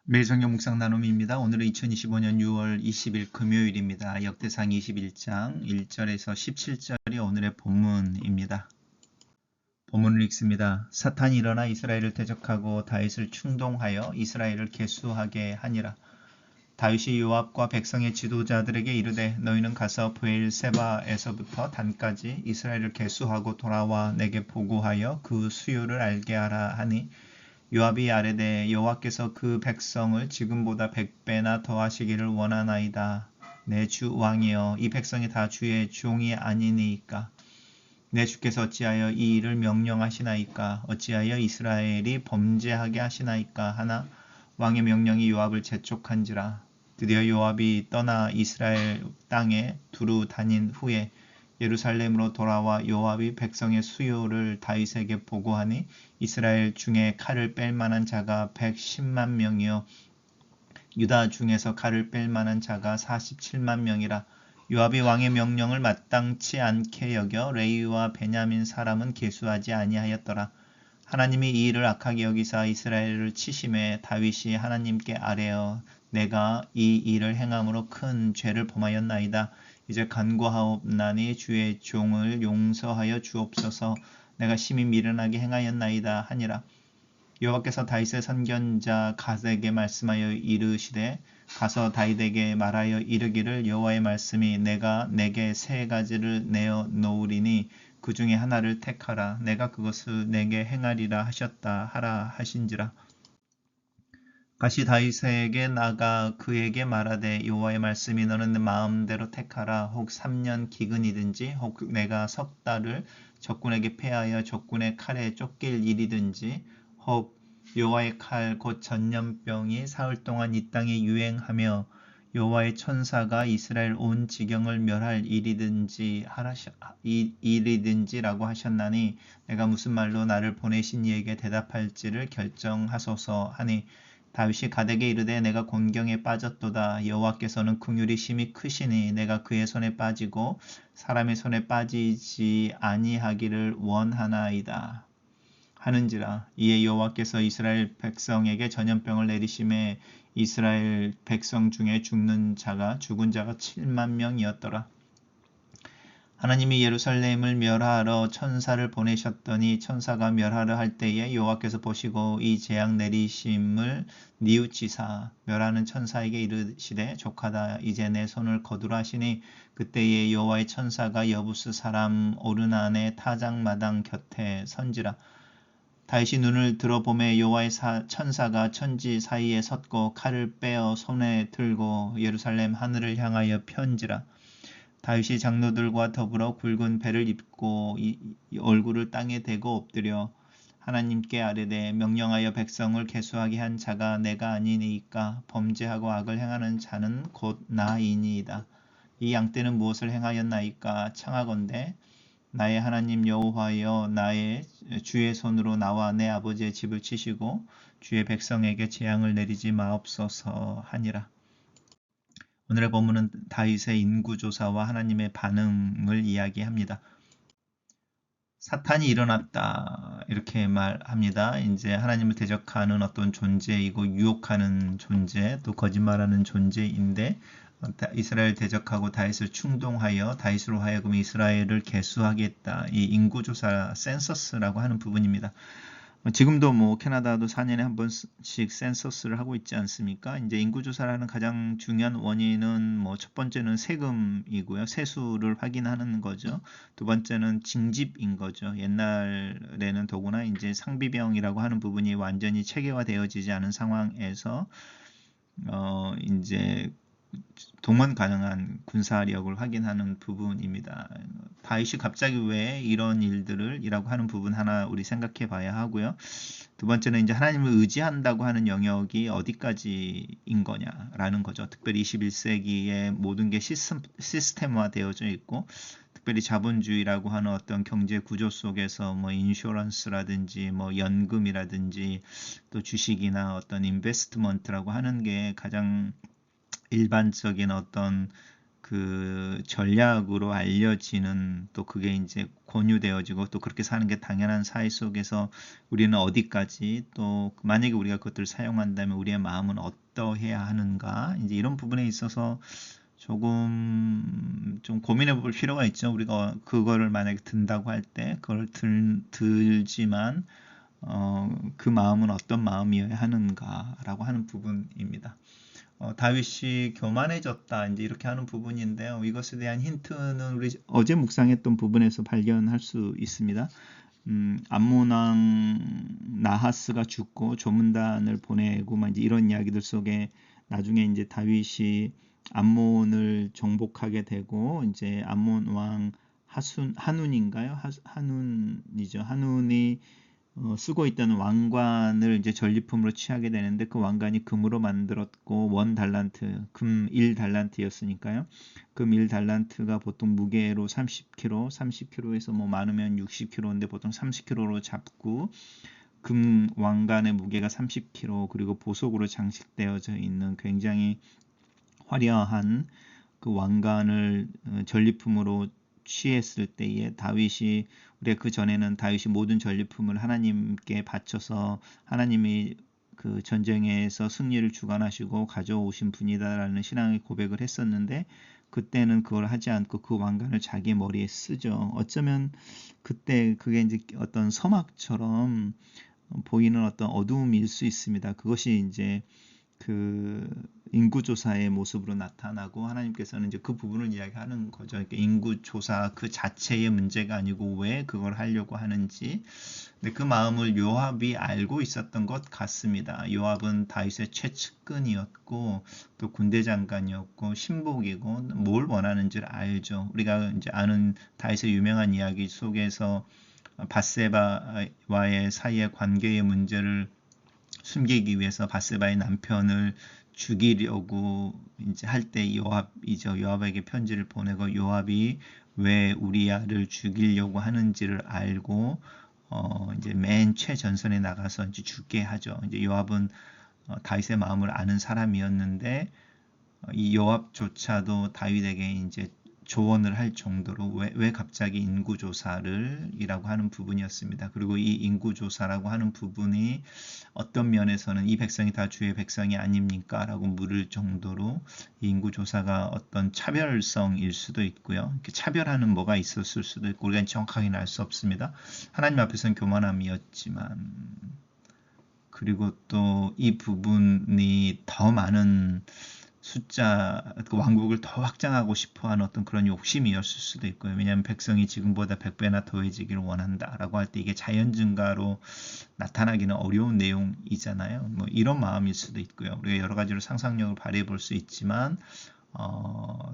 매일 성경 묵상 나눔입니다. 오늘은 2025년 6월 20일 금요일입니다. 역대상 21장 1절에서 17절이 오늘의 본문입니다. 본문을 읽습니다. 사탄이 일어나 이스라엘을 대적하고 다윗을 충동하여 이스라엘을 계수하게 하니라. 다윗이 요압과 백성의 지도자들에게 이르되 너희는 가서 브엘세바에서부터 단까지 이스라엘을 계수하고 돌아와 내게 보고하여 그 수요를 알게 하라 하니 요압이 아뢰되 여호와께서 그 백성을 지금보다 100배나 더하시기를 원하나이다. 내 주 왕이여 이 백성이 다 주의 종이 아니니까 내 주께서 어찌하여 이 일을 명령하시나이까 어찌하여 이스라엘이 범죄하게 하시나이까 하나 왕의 명령이 요압을 재촉한지라. 드디어 요압이 떠나 이스라엘 땅에 두루 다닌 후에 예루살렘으로 돌아와 요압이 백성의 수요를 다윗에게 보고하니 이스라엘 중에 칼을 뺄 만한 자가 110만 명이요 유다 중에서 칼을 뺄 만한 자가 47만 명이라. 요압이 왕의 명령을 마땅치 않게 여겨 레위와 베냐민 사람은 계수하지 아니하였더라. 하나님이 이 일을 악하게 여기사 이스라엘을 치심해 다윗이 하나님께 아뢰어 내가 이 일을 행함으로 큰 죄를 범하였나이다. 이제 간구하옵나니 주의 종을 용서하여 주옵소서. 내가 심히 미련하게 행하였나이다 하니라. 여호와께서 다윗의 선견자 갓에게 말씀하여 이르시되 가서 다윗에게 말하여 이르기를 여호와의 말씀이 내가 내게 세 가지를 내어 놓으리니 그 중에 하나를 택하라. 내가 그것을 내게 행하리라 하셨다 하라 하신지라. 가시 다윗에게 나가 그에게 말하되 여호와의 말씀이 너는 내 마음대로 택하라. 혹 3년 기근이든지 혹 내가 석 달을 적군에게 패하여 적군의 칼에 쫓길 일이든지 혹 여호와의 칼 곧 전염병이 사흘 동안 이 땅에 유행하며 여호와의 천사가 이스라엘 온 지경을 멸할 일이든지라고 하셨나니 내가 무슨 말로 나를 보내신 이에게 대답할지를 결정하소서 하니 다윗이 갓에게 이르되 내가 곤경에 빠졌도다. 여호와께서는 긍휼이 심히 크시니 내가 그의 손에 빠지고 사람의 손에 빠지지 아니하기를 원하나이다 하는지라. 이에 여호와께서 이스라엘 백성에게 전염병을 내리심에 이스라엘 백성 중에 죽은 자가 7만 명이었더라. 하나님이 예루살렘을 멸하러 천사를 보내셨더니 천사가 멸하려 할 때에 여호와께서 보시고 이 재앙 내리심을 뉘우치사 멸하는 천사에게 이르시되 족하다. 이제 내 손을 거두라 하시니 그때에 여호와의 천사가 여부스 사람 오르난의 타작마당 곁에 선지라. 다윗이 눈을 들어보매 여호와의 천사가 천지 사이에 섰고 칼을 빼어 손에 들고 예루살렘 하늘을 향하여 편지라. 다윗이 장로들과 더불어 굵은 배를 입고 얼굴을 땅에 대고 엎드려 하나님께 아뢰되 명령하여 백성을 계수하게 한 자가 내가 아니니까 범죄하고 악을 행하는 자는 곧 나이니이다. 이 양떼는 무엇을 행하였나이까 청하건대 나의 하나님 여호와여 나의 주의 손으로 나와 내 아버지의 집을 치시고 주의 백성에게 재앙을 내리지 마옵소서 하니라. 오늘의 본문은 다윗의 인구조사와 하나님의 반응을 이야기합니다. 사탄이 일어났다 이렇게 말합니다. 이제 하나님을 대적하는 어떤 존재이고 유혹하는 존재 또 거짓말하는 존재인데 이스라엘 대적하고 다윗을 충동하여 다윗으로 하여금 이스라엘을 계수하겠다. 이 인구조사 센서스라고 하는 부분입니다. 지금도 캐나다도 4년에 한 번씩 센서스를 하고 있지 않습니까? 이제 인구조사라는 가장 중요한 원인은 첫 번째는 세금이고요. 세수를 확인하는 거죠. 두 번째는 징집인 거죠. 옛날에는 더구나 이제 상비병이라고 하는 부분이 완전히 체계화되어지지 않은 상황에서 이제 동원 가능한 군사력을 확인하는 부분입니다. 다윗이 갑자기 왜 이런 일들이라고 하는 부분 하나 우리 생각해 봐야 하고요. 두 번째는 이제 하나님을 의지한다고 하는 영역이 어디까지인 거냐라는 거죠. 특별히 21세기에 모든 게 시스템화 되어져 있고 특별히 자본주의라고 하는 어떤 경제 구조 속에서 인슈런스라든지 연금이라든지 또 주식이나 어떤 인베스트먼트라고 하는 게 가장 일반적인 어떤 그 전략으로 알려지는, 또 그게 이제 권유되어지고 또 그렇게 사는 게 당연한 사회 속에서 우리는 어디까지, 또 만약에 우리가 그것들을 사용한다면 우리의 마음은 어떠해야 하는가, 이제 이런 부분에 있어서 조금 좀 고민해 볼 필요가 있죠. 우리가 그거를 만약에 든다고 할 때 그걸 들지만 그 마음은 어떤 마음이어야 하는가라고 하는 부분입니다. 다윗이 교만해졌다, 이제 이렇게 하는 부분인데요. 이것에 대한 힌트는 우리 어제 묵상했던 부분에서 발견할 수 있습니다. 암몬 왕 나하스가 죽고 조문단을 보내고 막 이제 이런 이야기들 속에 나중에 이제 다윗이 암몬을 정복하게 되고, 이제 암몬 왕 한운인가요? 한운이죠. 한운이 쓰고 있던 왕관을 이제 전리품으로 취하게 되는데, 그 왕관이 금으로 만들었고 원 달란트, 금 1달란트였으니까요. 금 1달란트가 보통 무게로 30kg, 30kg에서 뭐 많으면 60kg인데 보통 30kg로 잡고, 금 왕관의 무게가 30kg, 그리고 보석으로 장식되어져 있는 굉장히 화려한 그 왕관을 전리품으로 취했을 때에 다윗이, 우리가 그 전에는 다윗이 모든 전리품을 하나님께 바쳐서 하나님이 그 전쟁에서 승리를 주관하시고 가져오신 분이다라는 신앙의 고백을 했었는데, 그때는 그걸 하지 않고 그 왕관을 자기 머리에 쓰죠. 어쩌면 그때 그게 이제 어떤 서막처럼 보이는 어떤 어두움일 수 있습니다. 그것이 이제 그 인구조사의 모습으로 나타나고, 하나님께서는 이제 그 부분을 이야기하는 거죠. 그러니까 인구조사 그 자체의 문제가 아니고 왜 그걸 하려고 하는지. 근데 그 마음을 요압이 알고 있었던 것 같습니다. 요압은 다윗의 최측근이었고 또 군대 장관이었고 신복이고 뭘 원하는지를 알죠. 우리가 이제 아는 다윗의 유명한 이야기 속에서 밧세바와의 사이의 관계의 문제를 숨기기 위해서 밧세바의 남편을 죽이려고 이제 할 때 요압이죠. 요압에게 편지를 보내고, 요압이 왜 우리야를 죽이려고 하는지를 알고 이제 맨 최전선에 나가서 이제 죽게 하죠. 이제 요압은 다윗의 마음을 아는 사람이었는데, 이 요압조차도 다윗에게 이제 조언을 할 정도로 왜 갑자기 인구조사를 이라고 하는 부분이었습니다. 그리고 이 인구조사라고 하는 부분이 어떤 면에서는 이 백성이 다 주의 백성이 아닙니까? 라고 물을 정도로 이 인구조사가 어떤 차별성일 수도 있고요. 이렇게 차별하는 뭐가 있었을 수도 있고, 우리가 정확하게는 알 수 없습니다. 하나님 앞에서는 교만함이었지만, 그리고 또 이 부분이 더 많은 숫자, 그 왕국을 더 확장하고 싶어하는 어떤 그런 욕심이었을 수도 있고요. 왜냐하면 백성이 지금보다 100배나 더해지기를 원한다라고 할 때 이게 자연 증가로 나타나기는 어려운 내용이잖아요. 뭐 이런 마음일 수도 있고요. 우리가 여러 가지로 상상력을 발휘해 볼 수 있지만,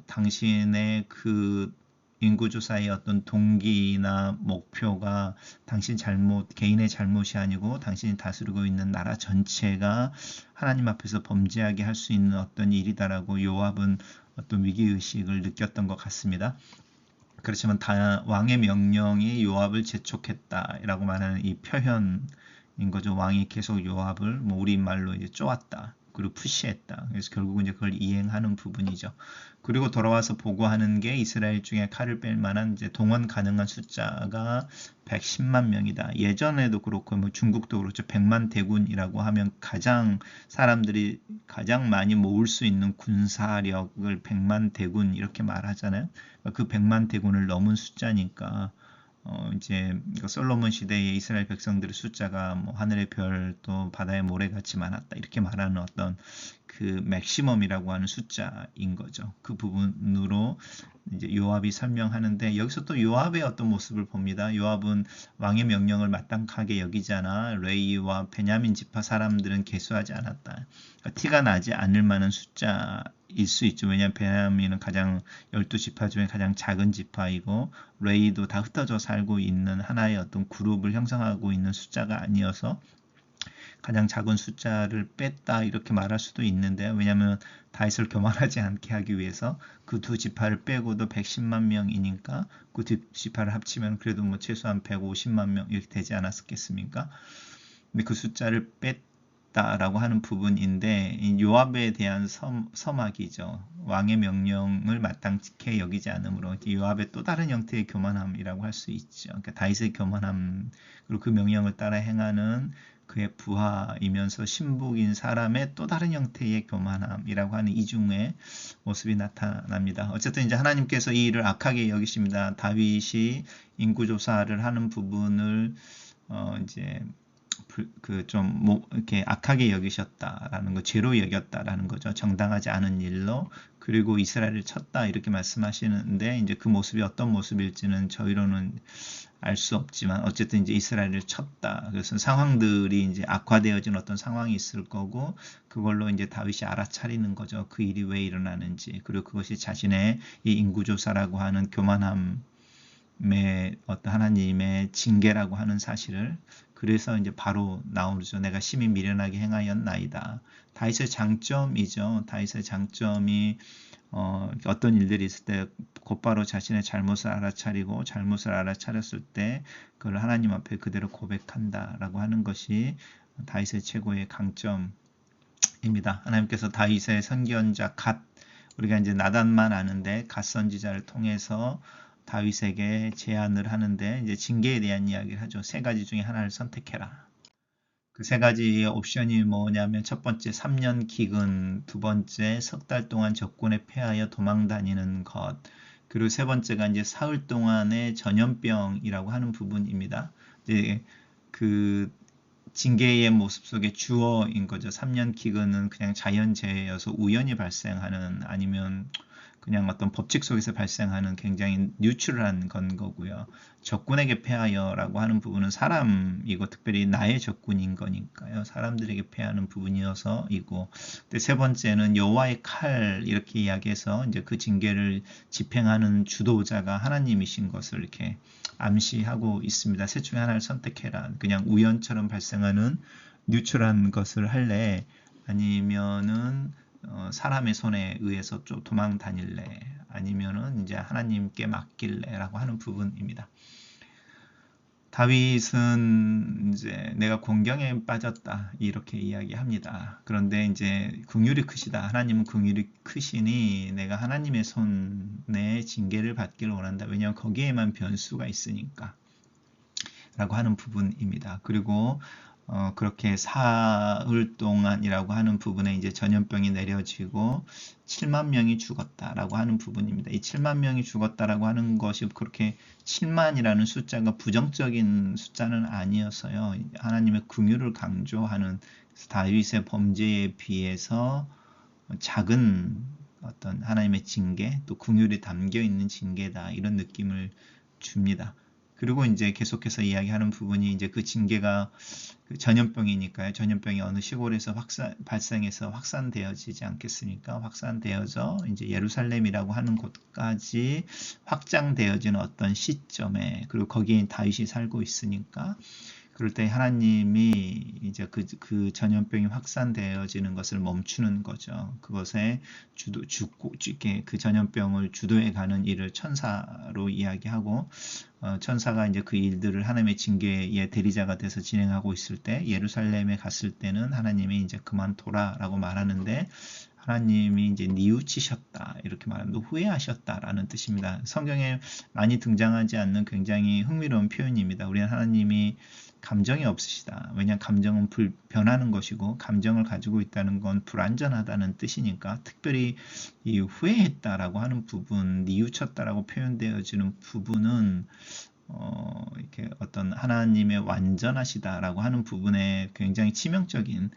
당신의 그 인구조사의 어떤 동기나 목표가 당신 개인의 잘못이 아니고 당신이 다스리고 있는 나라 전체가 하나님 앞에서 범죄하게 할 수 있는 어떤 일이다라고 요압은 어떤 위기의식을 느꼈던 것 같습니다. 그렇지만 왕의 명령이 요압을 재촉했다라고 말하는 이 표현인 거죠. 왕이 계속 요압을 뭐 우리 말로 이제 쪼았다, 그리고 푸시했다. 그래서 결국은 이제 그걸 이행하는 부분이죠. 그리고 돌아와서 보고하는 게 이스라엘 중에 칼을 뺄 만한 이제 동원 가능한 숫자가 110만 명이다. 예전에도 그렇고 뭐 중국도 그렇죠. 100만 대군이라고 하면 사람들이 가장 많이 모을 수 있는 군사력을 100만 대군 이렇게 말하잖아요. 그 100만 대군을 넘은 숫자니까 이제 솔로몬 시대의 이스라엘 백성들의 숫자가 뭐 하늘의 별 또 바다의 모래같이 많았다 이렇게 말하는 어떤 그 맥시멈이라고 하는 숫자인 거죠. 그 부분으로 이제 요압이 설명하는데, 여기서 또 요압의 어떤 모습을 봅니다. 요압은 왕의 명령을 마땅하게 여기지 않아 레이와 베냐민 지파 사람들은 계수하지 않았다. 그러니까 티가 나지 않을 만한 숫자일 수 있죠. 왜냐하면 베냐민은 12지파 중에 가장 작은 지파이고, 레이도 다 흩어져 살고 있는 하나의 어떤 그룹을 형성하고 있는 숫자가 아니어서 가장 작은 숫자를 뺐다 이렇게 말할 수도 있는데요. 왜냐하면 다윗을 교만하지 않게 하기 위해서 그 두 지파를 빼고도 110만 명이니까 그 두 지파를 합치면 그래도 뭐 최소한 150만 명 이렇게 되지 않았겠습니까? 근데 그 숫자를 다라고 하는 부분인데 이 요압에 대한 서막이죠. 왕의 명령을 마땅케 여기지 않으므로 요압의 또 다른 형태의 교만함이라고 할 수 있죠. 그러니까 다윗의 교만함 그리고 그 명령을 따라 행하는 그의 부하이면서 신복인 사람의 또 다른 형태의 교만함이라고 하는 이중의 모습이 나타납니다. 어쨌든 이제 하나님께서 이 일을 악하게 여기십니다. 다윗이 인구조사를 하는 부분을 이제 좀 이렇게 악하게 여기셨다라는 거, 죄로 여겼다라는 거죠. 정당하지 않은 일로. 그리고 이스라엘을 쳤다 이렇게 말씀하시는데 이제 그 모습이 어떤 모습일지는 저희로는 알 수 없지만 어쨌든 이제 이스라엘을 쳤다. 그래서 상황들이 이제 악화되어진 어떤 상황이 있을 거고 그걸로 이제 다윗이 알아차리는 거죠. 그 일이 왜 일어나는지. 그리고 그것이 자신의 이 인구조사라고 하는 교만함의 어떤 하나님의 징계라고 하는 사실을 그래서 이제 바로 나오죠. 내가 심히 미련하게 행하였나이다. 다윗의 장점이죠. 다윗의 장점이 어떤 일들이 있을 때 곧바로 자신의 잘못을 알아차리고 잘못을 알아차렸을 때 그걸 하나님 앞에 그대로 고백한다라고 하는 것이 다윗의 최고의 강점입니다. 하나님께서 다윗의 선견자 갓 우리가 이제 나단만 아는데 갓 선지자를 통해서 다윗에게 제안을 하는데 이제 징계에 대한 이야기를 하죠. 세 가지 중에 하나를 선택해라. 그 세 가지의 옵션이 뭐냐면 첫 번째 3년 기근, 두 번째 석 달 동안 적군에 패하여 도망 다니는 것, 그리고 세 번째가 이제 사흘 동안의 전염병이라고 하는 부분입니다. 이제 그 징계의 모습 속에 주어인 거죠. 3년 기근은 그냥 자연재해여서 우연히 발생하는 아니면 그냥 어떤 법칙 속에서 발생하는 굉장히 뉴트럴한 건 거고요. 적군에게 패하여라고 하는 부분은 사람이고 특별히 나의 적군인 거니까요. 사람들에게 패하는 부분이어서이고 세 번째는 여호와의 칼 이렇게 이야기해서 이제 그 징계를 집행하는 주도자가 하나님이신 것을 이렇게 암시하고 있습니다. 셋 중에 하나를 선택해라. 그냥 우연처럼 발생하는 뉴트럴한 것을 할래 아니면은 사람의 손에 의해서 좀 도망 다닐래 아니면은 이제 하나님께 맡길래라고 하는 부분입니다. 다윗은 이제 내가 공경에 빠졌다 이렇게 이야기합니다. 그런데 이제 긍휼이 크시다. 하나님은 긍휼이 크시니 내가 하나님의 손에 징계를 받기를 원한다. 왜냐하면 거기에만 변수가 있으니까 라고 하는 부분입니다. 그리고 그렇게 사흘 동안이라고 하는 부분에 이제 전염병이 내려지고 7만 명이 죽었다라고 하는 부분입니다. 이 7만 명이 죽었다라고 하는 것이 그렇게 7만이라는 숫자가 부정적인 숫자는 아니어서요. 하나님의 긍휼을 강조하는 다윗의 범죄에 비해서 작은 어떤 하나님의 징계, 또 긍휼이 담겨 있는 징계다 이런 느낌을 줍니다. 그리고 이제 계속해서 이야기하는 부분이 이제 그 징계가 그 전염병이니까요. 전염병이 어느 시골에서 발생해서 확산되어지지 않겠습니까? 확산되어져 이제 예루살렘이라고 하는 곳까지 확장되어지는 어떤 시점에 그리고 거기에 다윗이 살고 있으니까 그럴 때 하나님이 이제 그 전염병이 확산되어지는 것을 멈추는 거죠. 그것에 그 전염병을 주도해 가는 일을 천사로 이야기하고, 천사가 이제 그 일들을 하나님의 징계의 대리자가 돼서 진행하고 있을 때, 예루살렘에 갔을 때는 하나님이 이제 그만둬라라고 말하는데, 하나님이 이제 뉘우치셨다 이렇게 말합니다. 후회하셨다라는 뜻입니다. 성경에 많이 등장하지 않는 굉장히 흥미로운 표현입니다. 우리는 하나님이 감정이 없으시다. 왜냐하면 감정은 변하는 것이고 감정을 가지고 있다는 건 불완전하다는 뜻이니까 특별히 이 후회했다라고 하는 부분, 뉘우쳤다라고 표현되어지는 부분은 이렇게 어떤 하나님의 완전하시다라고 하는 부분에 굉장히 치명적인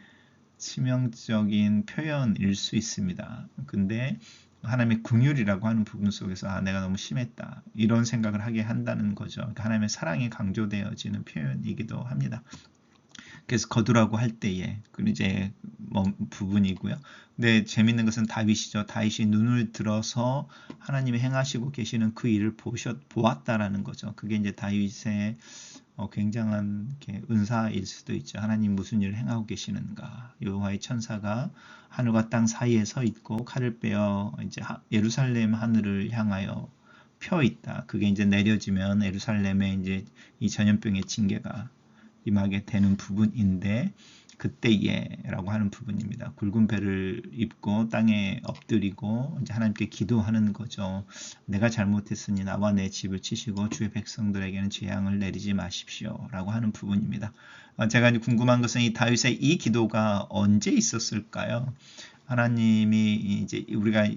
표현일 수 있습니다. 근데 하나님의 긍휼이라고 하는 부분 속에서 내가 너무 심했다 이런 생각을 하게 한다는 거죠. 그러니까 하나님의 사랑이 강조되어지는 표현이기도 합니다. 그래서 거두라고 할 때에 그 이제 부분이고요. 근데 재밌는 것은 다윗이죠. 다윗이 눈을 들어서 하나님이 행하시고 계시는 그 일을 보았다라는 거죠. 그게 이제 다윗의 굉장한 은사일 수도 있죠. 하나님 무슨 일을 행하고 계시는가. 여호와의 천사가 하늘과 땅 사이에 서 있고 칼을 빼어 이제 예루살렘 하늘을 향하여 펴 있다. 그게 이제 내려지면 예루살렘에 이제 이 전염병의 징계가 임하게 되는 부분인데 그때예라고 하는 부분입니다. 굵은 배를 입고 땅에 엎드리고 이제 하나님께 기도하는 거죠. 내가 잘못했으니 나와 내 집을 치시고 주의 백성들에게는 재앙을 내리지 마십시오라고 하는 부분입니다. 제가 궁금한 것은 이 다윗의 이 기도가 언제 있었을까요? 하나님이 이제 우리가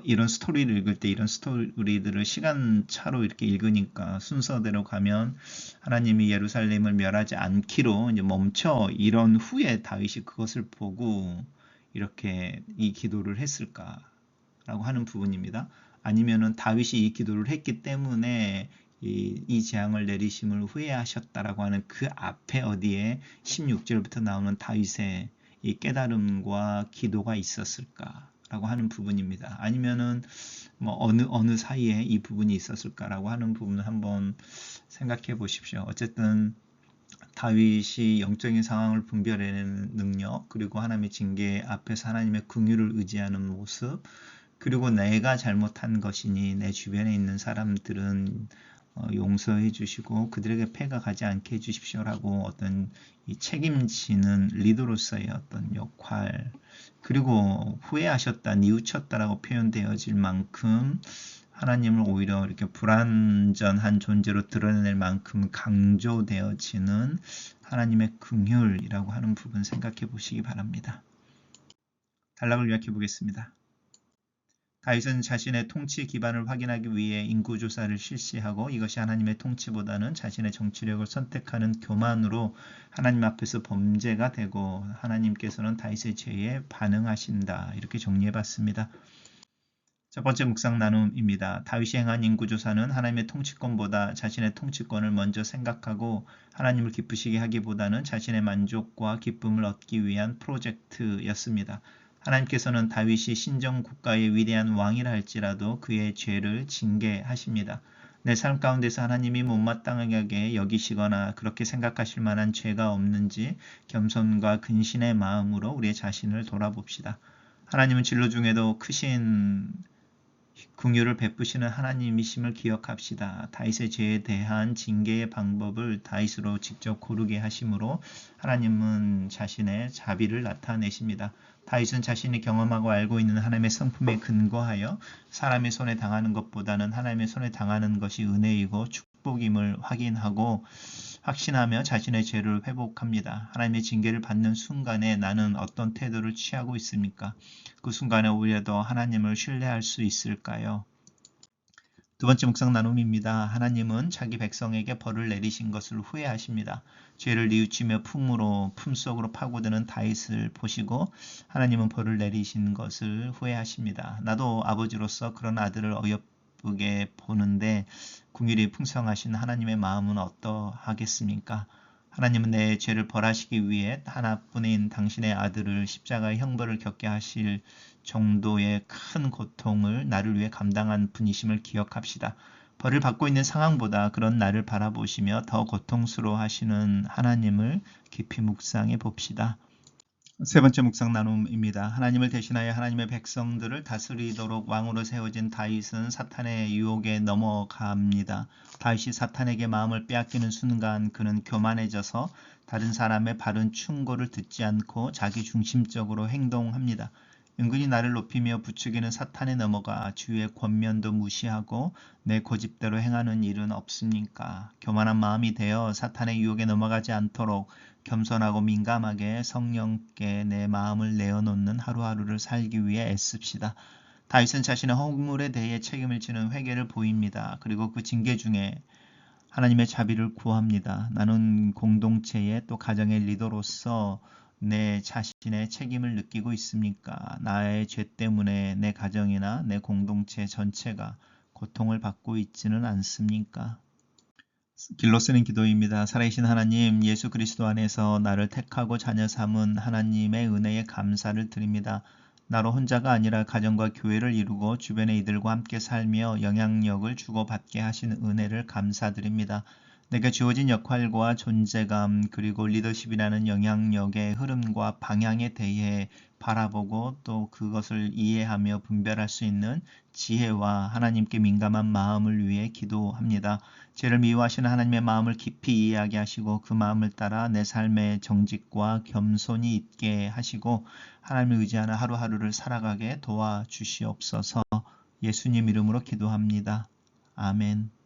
이런 스토리를 읽을 때 이런 스토리들을 시간차로 이렇게 읽으니까 순서대로 가면 하나님이 예루살렘을 멸하지 않기로 이제 멈춰 이런 후에 다윗이 그것을 보고 이렇게 이 기도를 했을까라고 하는 부분입니다. 아니면은 다윗이 이 기도를 했기 때문에 이 재앙을 내리심을 후회하셨다라고 하는 그 앞에 어디에 16절부터 나오는 다윗의 이 깨달음과 기도가 있었을까라고 하는 부분입니다. 아니면은 뭐 어느 사이에 이 부분이 있었을까라고 하는 부분을 한번 생각해 보십시오. 어쨌든 다윗이 영적인 상황을 분별해내는 능력, 그리고 하나님의 징계 앞에서 하나님의 긍휼을 의지하는 모습, 그리고 내가 잘못한 것이니 내 주변에 있는 사람들은 용서해 주시고 그들에게 폐가 가지 않게 해 주십시오라고 어떤 이 책임지는 리더로서의 어떤 역할, 그리고 후회하셨다, 뉘우쳤다라고 표현되어질 만큼 하나님을 오히려 이렇게 불완전한 존재로 드러낼 만큼 강조되어지는 하나님의 긍휼이라고 하는 부분 생각해 보시기 바랍니다. 단락을 요약해 보겠습니다. 다윗은 자신의 통치 기반을 확인하기 위해 인구조사를 실시하고 이것이 하나님의 통치보다는 자신의 정치력을 선택하는 교만으로 하나님 앞에서 범죄가 되고 하나님께서는 다윗의 죄에 반응하신다. 이렇게 정리해봤습니다. 첫 번째 묵상 나눔입니다. 다윗이 행한 인구조사는 하나님의 통치권보다 자신의 통치권을 먼저 생각하고 하나님을 기쁘시게 하기보다는 자신의 만족과 기쁨을 얻기 위한 프로젝트였습니다. 하나님께서는 다윗이 신정국가의 위대한 왕이라 할지라도 그의 죄를 징계하십니다. 내 삶 가운데서 하나님이 못마땅하게 여기시거나 그렇게 생각하실 만한 죄가 없는지 겸손과 근신의 마음으로 우리의 자신을 돌아봅시다. 하나님은 진로 중에도 크신 긍휼을 베푸시는 하나님이심을 기억합시다. 다윗의 죄에 대한 징계의 방법을 다윗으로 직접 고르게 하심으로 하나님은 자신의 자비를 나타내십니다. 다윗은 자신이 경험하고 알고 있는 하나님의 성품에 근거하여 사람의 손에 당하는 것보다는 하나님의 손에 당하는 것이 은혜이고 축복임을 확신하며 자신의 죄를 회복합니다. 하나님의 징계를 받는 순간에 나는 어떤 태도를 취하고 있습니까? 그 순간에 오히려 더 하나님을 신뢰할 수 있을까요? 두 번째 묵상 나눔입니다. 하나님은 자기 백성에게 벌을 내리신 것을 후회하십니다. 죄를 뉘우치며 품속으로 파고드는 다윗을 보시고 하나님은 벌을 내리신 것을 후회하십니다. 나도 아버지로서 그런 아들을 어여쁘게 보는데 긍휼이 풍성하신 하나님의 마음은 어떠하겠습니까? 하나님은 내 죄를 벌하시기 위해 하나뿐인 당신의 아들을 십자가의 형벌을 겪게 하실 정도의 큰 고통을 나를 위해 감당한 분이심을 기억합시다. 벌을 받고 있는 상황보다 그런 나를 바라보시며 더 고통스러워 하시는 하나님을 깊이 묵상해 봅시다. 세 번째 묵상 나눔입니다. 하나님을 대신하여 하나님의 백성들을 다스리도록 왕으로 세워진 다윗은 사탄의 유혹에 넘어갑니다. 다윗이 사탄에게 마음을 빼앗기는 순간 그는 교만해져서 다른 사람의 바른 충고를 듣지 않고 자기 중심적으로 행동합니다. 은근히 나를 높이며 부추기는 사탄에 넘어가 주의 권면도 무시하고 내 고집대로 행하는 일은 없습니까? 교만한 마음이 되어 사탄의 유혹에 넘어가지 않도록 겸손하고 민감하게 성령께 내 마음을 내어놓는 하루하루를 살기 위해 애씁시다. 다윗은 자신의 허물에 대해 책임을 지는 회개를 보입니다. 그리고 그 징계 중에 하나님의 자비를 구합니다. 나는 공동체의 또 가정의 리더로서 내 자신의 책임을 느끼고 있습니까? 나의 죄 때문에 내 가정이나 내 공동체 전체가 고통을 받고 있지는 않습니까? 길로 쓰는 기도입니다. 살아계신 하나님, 예수 그리스도 안에서 나를 택하고 자녀 삼은 하나님의 은혜에 감사를 드립니다. 나로 혼자가 아니라 가정과 교회를 이루고 주변의 이들과 함께 살며 영향력을 주고받게 하신 은혜를 감사드립니다. 내게 주어진 역할과 존재감 그리고 리더십이라는 영향력의 흐름과 방향에 대해 바라보고 또 그것을 이해하며 분별할 수 있는 지혜와 하나님께 민감한 마음을 위해 기도합니다. 죄를 미워하시는 하나님의 마음을 깊이 이해하게 하시고 그 마음을 따라 내 삶의 정직과 겸손이 있게 하시고 하나님을 의지하는 하루하루를 살아가게 도와주시옵소서. 예수님 이름으로 기도합니다. 아멘.